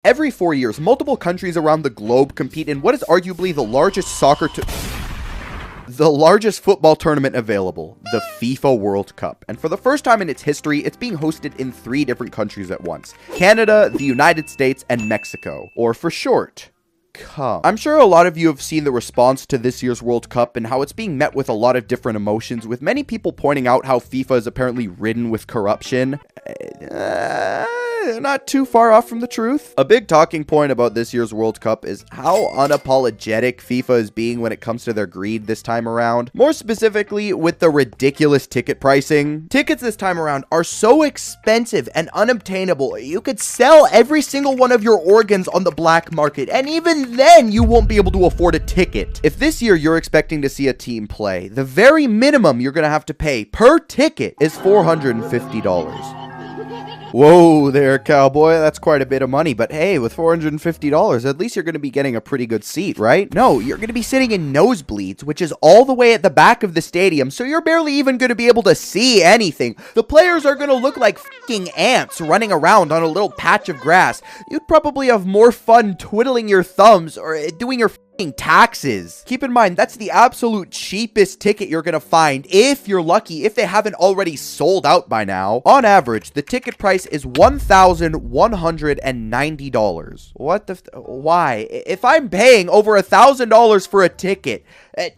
Every 4 years, multiple countries around the globe compete in what is arguably the largest football tournament available, the FIFA World Cup. And for the first time in its history, it's being hosted in 3 different countries at once: Canada, the United States, and Mexico, or for short, Cup. I'm sure a lot of you have seen the response to this year's World Cup and how it's being met with a lot of different emotions, with many people pointing out how FIFA is apparently ridden with corruption. Not too far off from the truth. A big talking point about this year's World Cup is how unapologetic FIFA is being when it comes to their greed this time around. More specifically, with the ridiculous ticket pricing. Tickets this time around are so expensive and unobtainable, you could sell every single one of your organs on the black market, and even then you won't be able to afford a ticket. If this year you're expecting to see a team play, the very minimum you're gonna have to pay per ticket is $450. Whoa there, cowboy. That's quite a bit of money. But hey, with $450, at least you're going to be getting a pretty good seat, right? No, you're going to be sitting in nosebleeds, which is all the way at the back of the stadium, so you're barely even going to be able to see anything. The players are going to look like fucking ants running around on a little patch of grass. You'd probably have more fun twiddling your thumbs or doing your taxes. Keep in mind, that's the absolute cheapest ticket you're gonna find, if you're lucky, if they haven't already sold out by now. On average, the ticket price is $1,190. What the why? If I'm paying over $1,000 for a ticket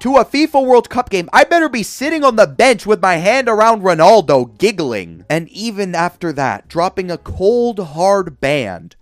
to a FIFA World Cup game, I better be sitting on the bench with my hand around Ronaldo, giggling. And even after that, dropping a cold, hard band,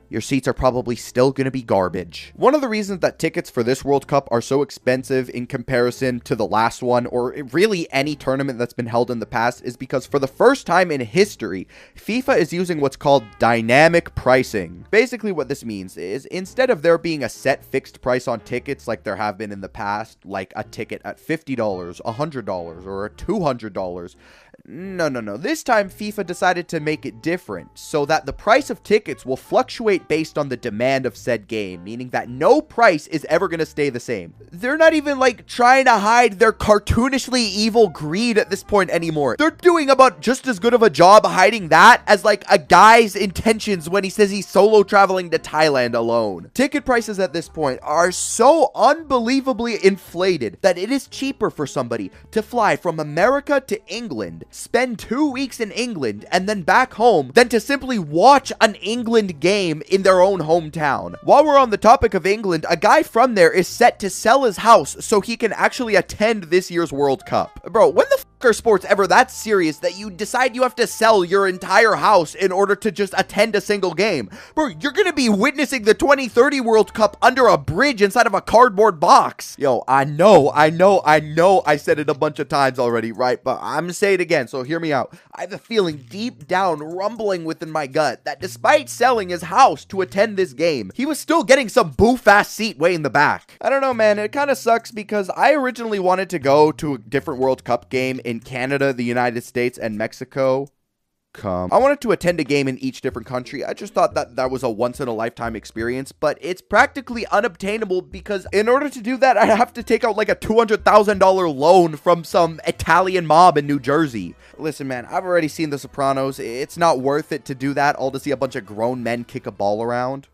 your seats are probably still going to be garbage. One of the reasons that tickets for this World Cup are so expensive in comparison to the last one, or really any tournament that's been held in the past, is because for the first time in history, FIFA is using what's called dynamic pricing. Basically what this means is, instead of there being a set fixed price on tickets like there have been in the past, like a ticket at $50, $100, or $200, no. This time, FIFA decided to make it different, so that the price of tickets will fluctuate based on the demand of said game, meaning that no price is ever going to stay the same. They're not even, like, trying to hide their cartoonishly evil greed at this point anymore. They're doing about just as good of a job hiding that as, like, a guy's intentions when he says he's solo traveling to Thailand alone. Ticket prices at this point are so unbelievably inflated that it is cheaper for somebody to fly from America to England, spend 2 weeks in England, and then back home than to simply watch an England game in their own hometown. While we're on the topic of England, a guy from there is set to sell his house so he can actually attend this year's World Cup. Bro, when the f*** are sports ever that serious that you decide you have to sell your entire house in order to just attend a single game? Bro, you're gonna be witnessing the 2030 World Cup under a bridge inside of a cardboard box. Yo, I know I said it a bunch of times already, right? But I'm gonna say it again, so hear me out. I have a feeling deep down, rumbling within my gut, that despite selling his house to attend this game, he was still getting some boof-ass seat way in the back. I don't know, man. It kind of sucks because I originally wanted to go to a different World Cup game in Canada, the United States, and Mexico. I wanted to attend a game in each different country. I just thought that was a once-in-a-lifetime experience, but it's practically unobtainable because in order to do that, I'd have to take out like a $200,000 loan from some Italian mob in New Jersey. Listen, man, I've already seen The Sopranos. It's not worth it to do that all to see a bunch of grown men kick a ball around.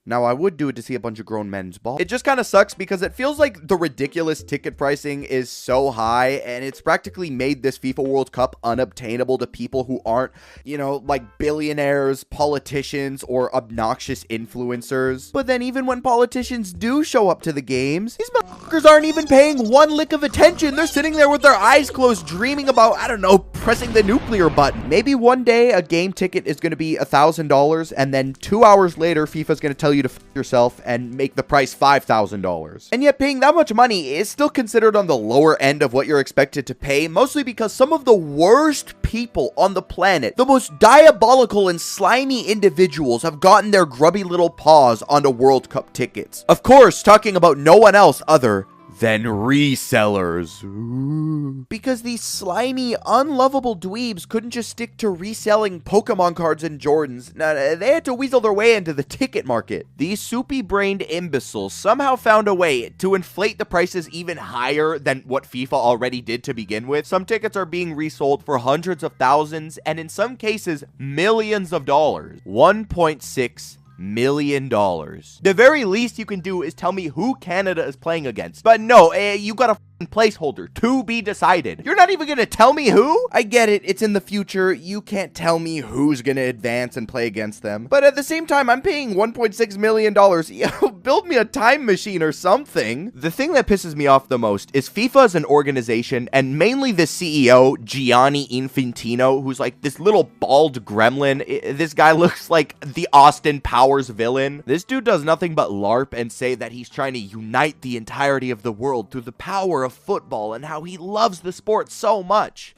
Now, I would do it to see a bunch of grown men's ball. It just kind of sucks because it feels like the ridiculous ticket pricing is so high, and it's practically made this FIFA World Cup unobtainable to people who aren't, you know, like billionaires, politicians, or obnoxious influencers. But then even when politicians do show up to the games, these motherfuckers aren't even paying one lick of attention. They're sitting there with their eyes closed, dreaming about, I don't know, pressing the nuclear button. Maybe one day a game ticket is going to be $1,000, and then 2 hours later, FIFA's going to tell you to f yourself and make the price $5,000. And yet paying that much money is still considered on the lower end of what you're expected to pay, mostly because some of the worst people on the planet, the most diabolical and slimy individuals, have gotten their grubby little paws onto World Cup tickets. Of course, talking about no one else other than resellers. Ooh. Because these slimy, unlovable dweebs couldn't just stick to reselling Pokemon cards and Jordans. No, they had to weasel their way into the ticket market. These soupy-brained imbeciles somehow found a way to inflate the prices even higher than what FIFA already did to begin with. Some tickets are being resold for hundreds of thousands, and in some cases, millions of dollars. $1.6 million. The very least you can do is tell me who Canada is playing against. But no, you got a placeholder to be decided. You're not even gonna tell me who? I get it, it's in the future. You can't tell me who's gonna advance and play against them. But at the same time, I'm paying $1.6 million. Yo, build me a time machine or something. The thing that pisses me off the most is FIFA as an organization, and mainly the CEO, Gianni Infantino, who's like this little bald gremlin. This guy looks like the Austin Powers villain. This dude does nothing but LARP and say that he's trying to unite the entirety of the world through the power of football and how he loves the sport so much.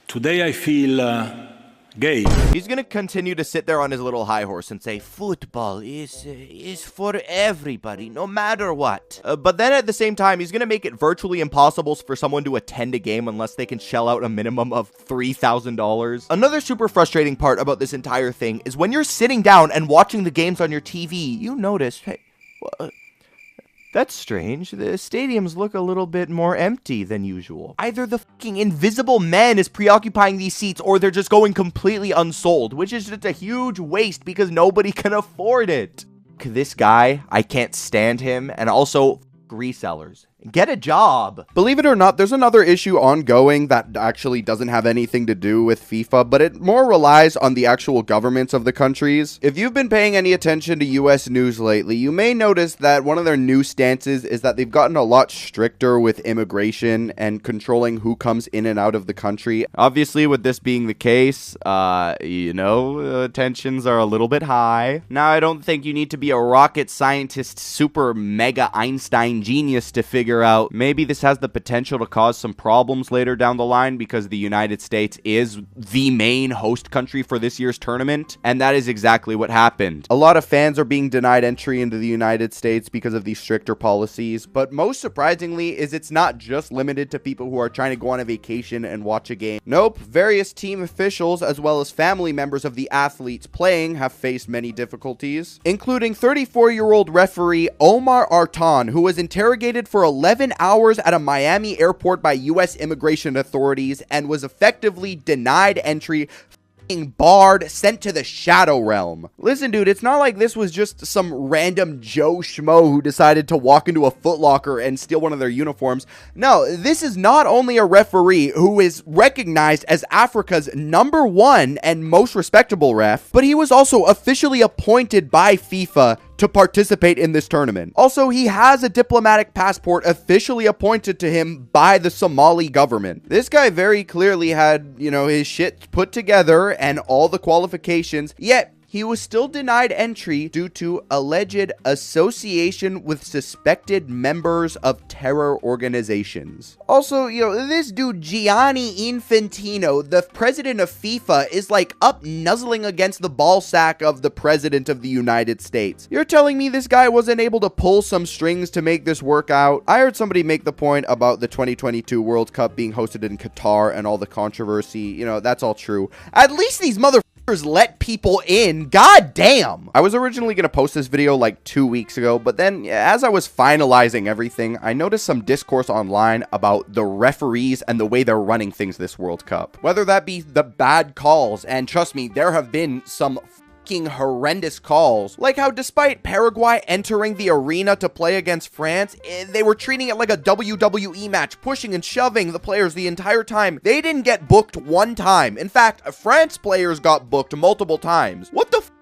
Today I feel gay. He's gonna continue to sit there on his little high horse and say football is for everybody, no matter what. But then at the same time, he's gonna make it virtually impossible for someone to attend a game unless they can shell out a minimum of $3,000. Another super frustrating part about this entire thing is when you're sitting down and watching the games on your TV, you notice, hey, that's strange. The stadiums look a little bit more empty than usual. Either the fucking invisible man is preoccupying these seats or they're just going completely unsold, which is just a huge waste because nobody can afford it. This guy, I can't stand him, and also resellers. Get a job. Believe it or not, there's another issue ongoing that actually doesn't have anything to do with FIFA, but it more relies on the actual governments of the countries. If you've been paying any attention to US news lately, you may notice that one of their new stances is that they've gotten a lot stricter with immigration and controlling who comes in and out of the country. Obviously, with this being the case, tensions are a little bit high. Now, I don't think you need to be a rocket scientist, super mega Einstein genius to figure out maybe this has the potential to cause some problems later down the line because the United States is the main host country for this year's tournament, and that is exactly what happened. A lot of fans are being denied entry into the United States because of these stricter policies, but most surprisingly is it's not just limited to people who are trying to go on a vacation and watch a game. Nope, various team officials as well as family members of the athletes playing have faced many difficulties, including 34-year-old referee Omar Artan, who was interrogated for 11 hours at a Miami airport by U.S. immigration authorities and was effectively denied entry, barred, sent to the Shadow Realm. Listen, dude, it's not like this was just some random Joe Schmo who decided to walk into a Foot Locker and steal one of their uniforms. No, this is not only a referee who is recognized as Africa's #1 and most respectable ref, but he was also officially appointed by FIFA to participate in this tournament. Also, he has a diplomatic passport officially appointed to him by the Somali government. This guy very clearly had, his shit put together and all the qualifications, yet he was still denied entry due to alleged association with suspected members of terror organizations. Also, this dude, Gianni Infantino, the president of FIFA, is like up nuzzling against the ball sack of the president of the United States. You're telling me this guy wasn't able to pull some strings to make this work out? I heard somebody make the point about the 2022 World Cup being hosted in Qatar and all the controversy. That's all true. At least these motherfuckers let people in. God damn. I was originally going to post this video like 2 weeks ago, but then as I was finalizing everything, I noticed some discourse online about the referees and the way they're running things this World Cup. Whether that be the bad calls, and trust me, there have been some horrendous calls, like how despite Paraguay entering the arena to play against France, they were treating it like a WWE match, pushing and shoving the players the entire time. They didn't get booked one time. In fact, France players got booked multiple times. What the f?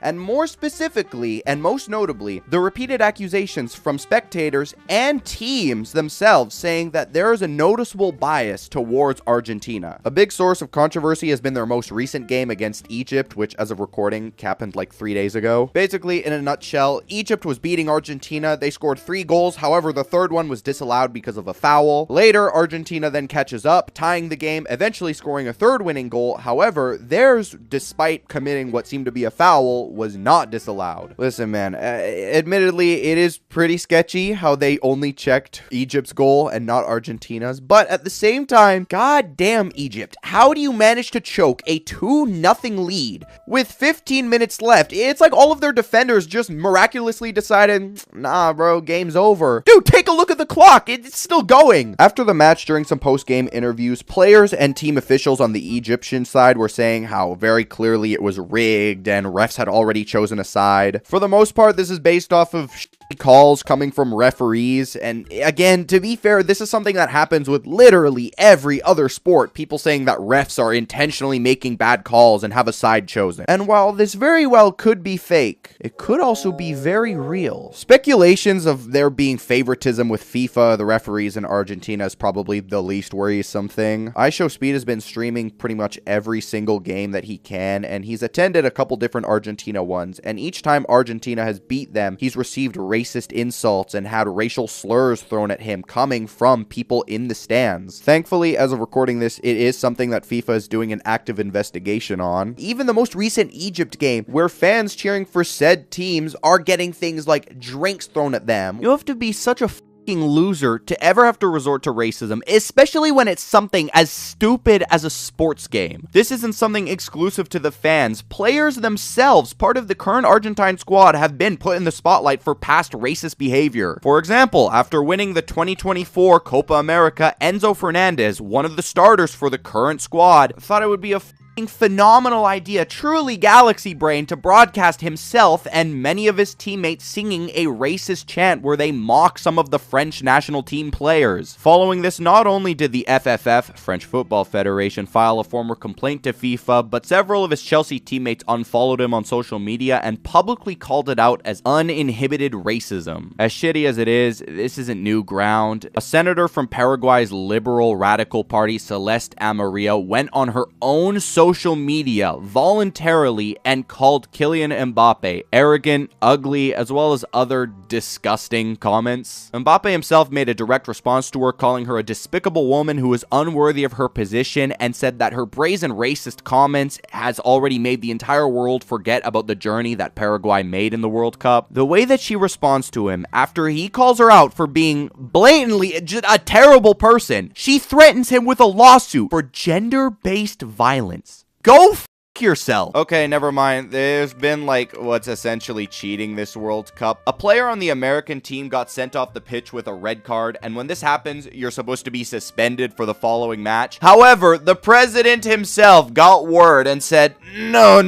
And more specifically, and most notably, the repeated accusations from spectators and teams themselves saying that there is a noticeable bias towards Argentina. A big source of controversy has been their most recent game against Egypt, which as of recording happened like 3 days ago. Basically, in a nutshell, Egypt was beating Argentina. They scored 3 goals. However, the third one was disallowed because of a foul. Later, Argentina then catches up, tying the game, eventually scoring a third winning goal. However, theirs, despite committing what seemed to be a foul, was not disallowed. Listen, man, admittedly, it is pretty sketchy how they only checked Egypt's goal and not Argentina's, but at the same time, goddamn Egypt, how do you manage to choke a 2-0 lead with 15 minutes left? It's like all of their defenders just miraculously decided, nah, bro, game's over. Dude, take a look at the clock. It's still going. After the match, during some post-game interviews, players and team officials on the Egyptian side were saying how very clearly it was rigged and refs refs had already chosen a side. For the most part, this is based off of calls coming from referees, and again, to be fair, this is something that happens with literally every other sport, people saying that refs are intentionally making bad calls and have a side chosen. And while this very well could be fake, it could also be very real. Speculations of there being favoritism with FIFA, the referees in Argentina, is probably the least worrisome thing. iShowSpeed has been streaming pretty much every single game that he can, and he's attended a couple different Argentina ones, and each time Argentina has beat them, he's received racist insults and had racial slurs thrown at him coming from people in the stands. Thankfully, as of recording this, it is something that FIFA is doing an active investigation on. Even the most recent Egypt game, where fans cheering for said teams are getting things like drinks thrown at them. You have to be such a loser to ever have to resort to racism, especially when it's something as stupid as a sports game. This isn't something exclusive to the fans. Players themselves, part of the current Argentine squad, have been put in the spotlight for past racist behavior. For example, after winning the 2024 Copa America, Enzo Fernandez, one of the starters for the current squad, thought it would be a phenomenal idea, truly galaxy brain, to broadcast himself and many of his teammates singing a racist chant where they mock some of the French national team players. Following this, not only did the FFF, French Football Federation, file a formal complaint to FIFA, but several of his Chelsea teammates unfollowed him on social media and publicly called it out as uninhibited racism. As shitty as it is, this isn't new ground. A senator from Paraguay's liberal radical party, Celeste Amarillo, went on her own social media voluntarily and called Kylian Mbappe arrogant, ugly, as well as other disgusting comments. Mbappe himself made a direct response to her, calling her a despicable woman who is unworthy of her position, and said that her brazen racist comments has already made the entire world forget about the journey that Paraguay made in the World Cup. The way that she responds to him after he calls her out for being blatantly just a terrible person, she threatens him with a lawsuit for gender-based violence. Go f*** yourself. Okay, never mind. There's been like what's essentially cheating this World Cup. A player on the American team got sent off the pitch with a red card, and when this happens, you're supposed to be suspended for the following match. However, the president himself got word and said, no,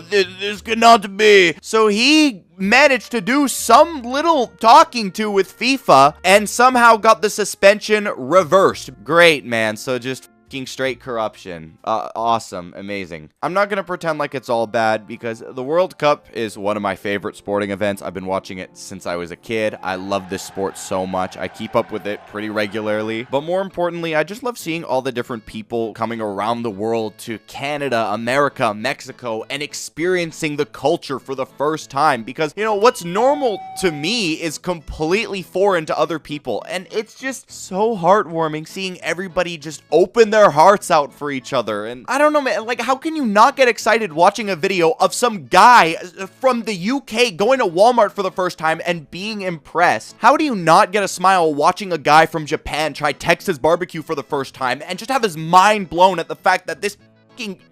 this cannot be. So he managed to do some little talking to with FIFA and somehow got the suspension reversed. Great, man. So just straight corruption. Awesome. Amazing. I'm not gonna pretend like it's all bad, because the World Cup is one of my favorite sporting events. I've been watching it since I was a kid. I love this sport so much. I keep up with it pretty regularly. But more importantly, I just love seeing all the different people coming around the world to Canada, America, Mexico, and experiencing the culture for the first time. Because, you know, what's normal to me is completely foreign to other people. And it's just so heartwarming seeing everybody just open their hearts out for each other. And I don't know, man, like, how can you not get excited watching a video of some guy from the UK going to Walmart for the first time and being impressed? How do you not get a smile watching a guy from Japan try Texas barbecue for the first time and just have his mind blown at the fact that this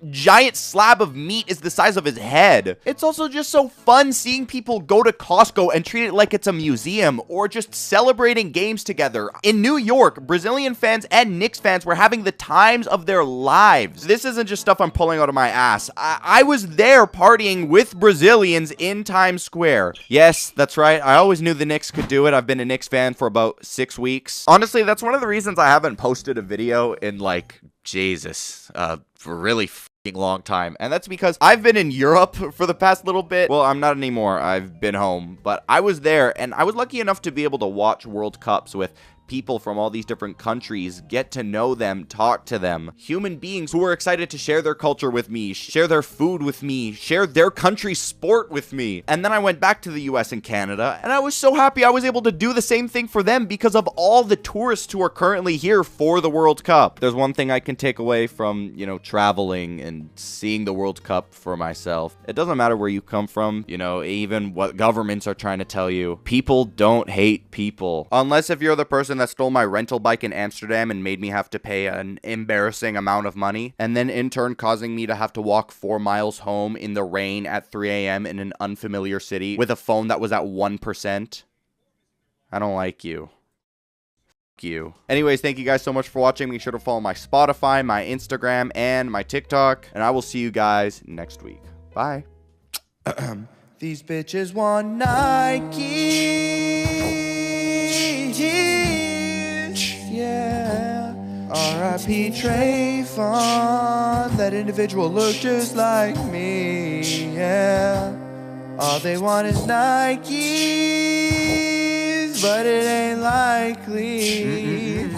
giant slab of meat is the size of his head? It's also just so fun seeing people go to Costco and treat it like it's a museum, or just celebrating games together. In New York, Brazilian fans and Knicks fans were having the times of their lives. This isn't just stuff I'm pulling out of my ass. I was there partying with Brazilians in Times Square. Yes, that's right. I always knew the Knicks could do it. I've been a Knicks fan for about 6 weeks. Honestly, that's one of the reasons I haven't posted a video in like Jesus, for a really fucking long time. And that's because I've been in Europe for the past little bit. Well, I'm not anymore. I've been home, but I was there, and I was lucky enough to be able to watch World Cups with people from all these different countries, get to know them, talk to them. Human beings who were excited to share their culture with me, share their food with me, share their country's sport with me. And then I went back to the US and Canada, and I was so happy I was able to do the same thing for them because of all the tourists who are currently here for the World Cup. There's one thing I can take away from, you know, traveling and seeing the World Cup for myself. It doesn't matter where you come from, you know, even what governments are trying to tell you. People don't hate people. Unless if you're the person that stole my rental bike in Amsterdam and made me have to pay an embarrassing amount of money, and then in turn causing me to have to walk 4 miles home in the rain at 3 a.m. in an unfamiliar city with a phone that was at 1%. I don't like you. F you. Anyways, thank you guys so much for watching. Make sure to follow my Spotify, my Instagram, and my TikTok, and I will see you guys next week. Bye. These bitches want Nike. Yeah. R.I.P. Trayvon. That individual looked just like me. Yeah. All they want is Nikes, but it ain't likely.